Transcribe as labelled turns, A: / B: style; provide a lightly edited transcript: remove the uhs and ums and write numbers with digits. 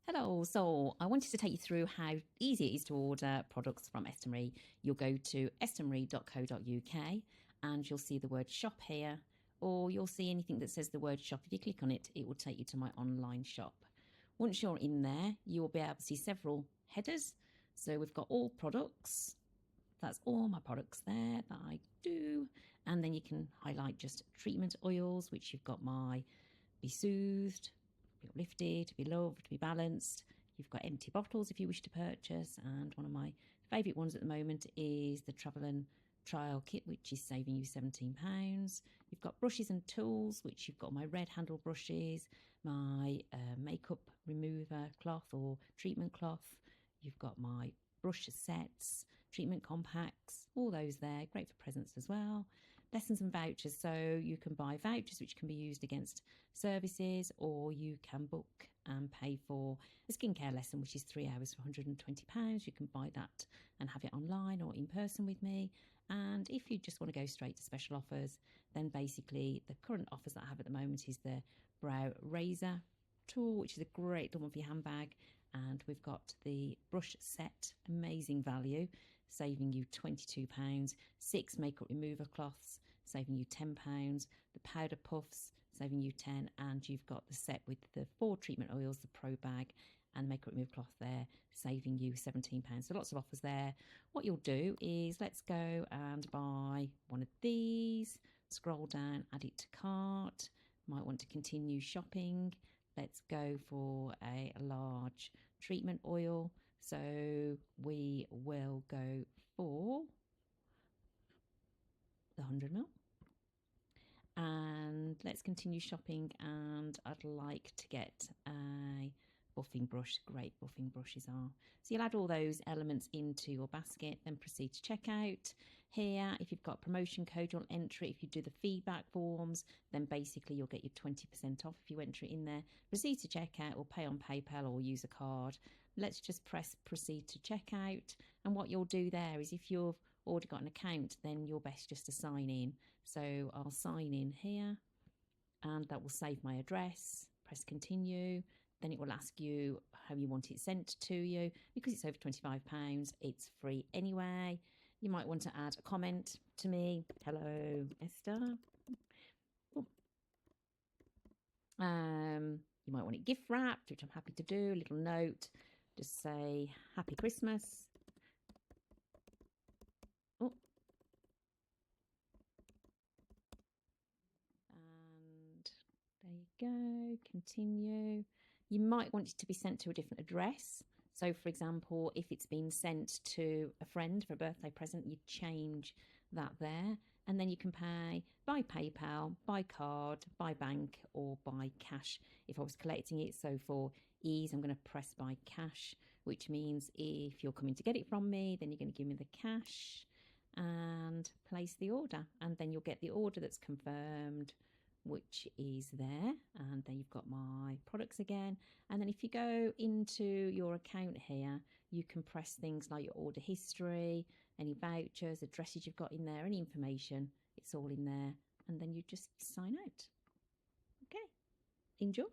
A: Hello, so I wanted to take you through how easy it is to order products from EstherMarie. You'll go to esthermarie.co.uk and you'll see the word shop here, or you'll see anything that says the word shop. If you click on it, it will take you to my online shop. Once you're in there, you will be able to see several headers. So we've got all products. That's all my products there that I do. And then you can highlight just treatment oils, which you've got my Be Soothed, Be Uplifted, Be Loved, Be Balanced. You've got empty bottles if you wish to purchase, and one of my favourite ones at the moment is the Travel and Trial Kit, which is saving you £17. You've got brushes and tools, which you've got my red handle brushes, my makeup remover cloth or treatment cloth. You've got my brush sets, treatment compacts, all those there, great for presents as well. Lessons and vouchers, so you can buy vouchers which can be used against services, or you can book and pay for a skincare lesson which is 3 hours for £120. You can buy that and have it online or in person with me. And if you just want to go straight to special offers, then basically the current offers that I have at the moment is the brow razor tool, which is a great little one for your handbag. And we've got the brush set, amazing value, saving you £22. 6 makeup remover cloths, saving you £10. The powder puffs, saving you £10. And you've got the set with the 4 treatment oils, the pro bag and makeup remover cloth there, saving you £17. So lots of offers there. What you'll do is let's go and buy one of these, scroll down, add it to cart. Might want to continue shopping. Let's go for a large treatment oil. So we will go for the 100ml. And let's continue shopping, and I'd like to get a buffing brush. Great buffing brushes are. So you'll add all those elements into your basket, then proceed to checkout. Here, if you've got a promotion code, you'll enter it. If you do the feedback forms, then basically you'll get your 20% off if you enter it in there. Proceed to checkout, or pay on PayPal or use a card. Let's just press proceed to checkout. And what you'll do there is, if you've already got an account, then you're best just to sign in. So I'll sign in here, and that will save my address. Press continue. Then it will ask you how you want it sent to you. Because it's over £25, it's free anyway. You might want to add a comment to me. Hello, Esther. You might want it gift wrapped, which I'm happy to do. A little note. Just say Happy Christmas. Oh. And there you go. Continue. You might want it to be sent to a different address. So, for example, if it's been sent to a friend for a birthday present, you change that there. And then you can pay by PayPal, by card, by bank, or by cash if I was collecting it. So for ease, I'm going to press by cash, which means if you're coming to get it from me, then you're going to give me the cash and place the order. And then you'll get the order that's confirmed, which is there. And then you've got my products again. And then if you go into your account here, you can press things like your order history, any vouchers, addresses you've got in there, any information, it's all in there. And then you just sign out. Okay, enjoy.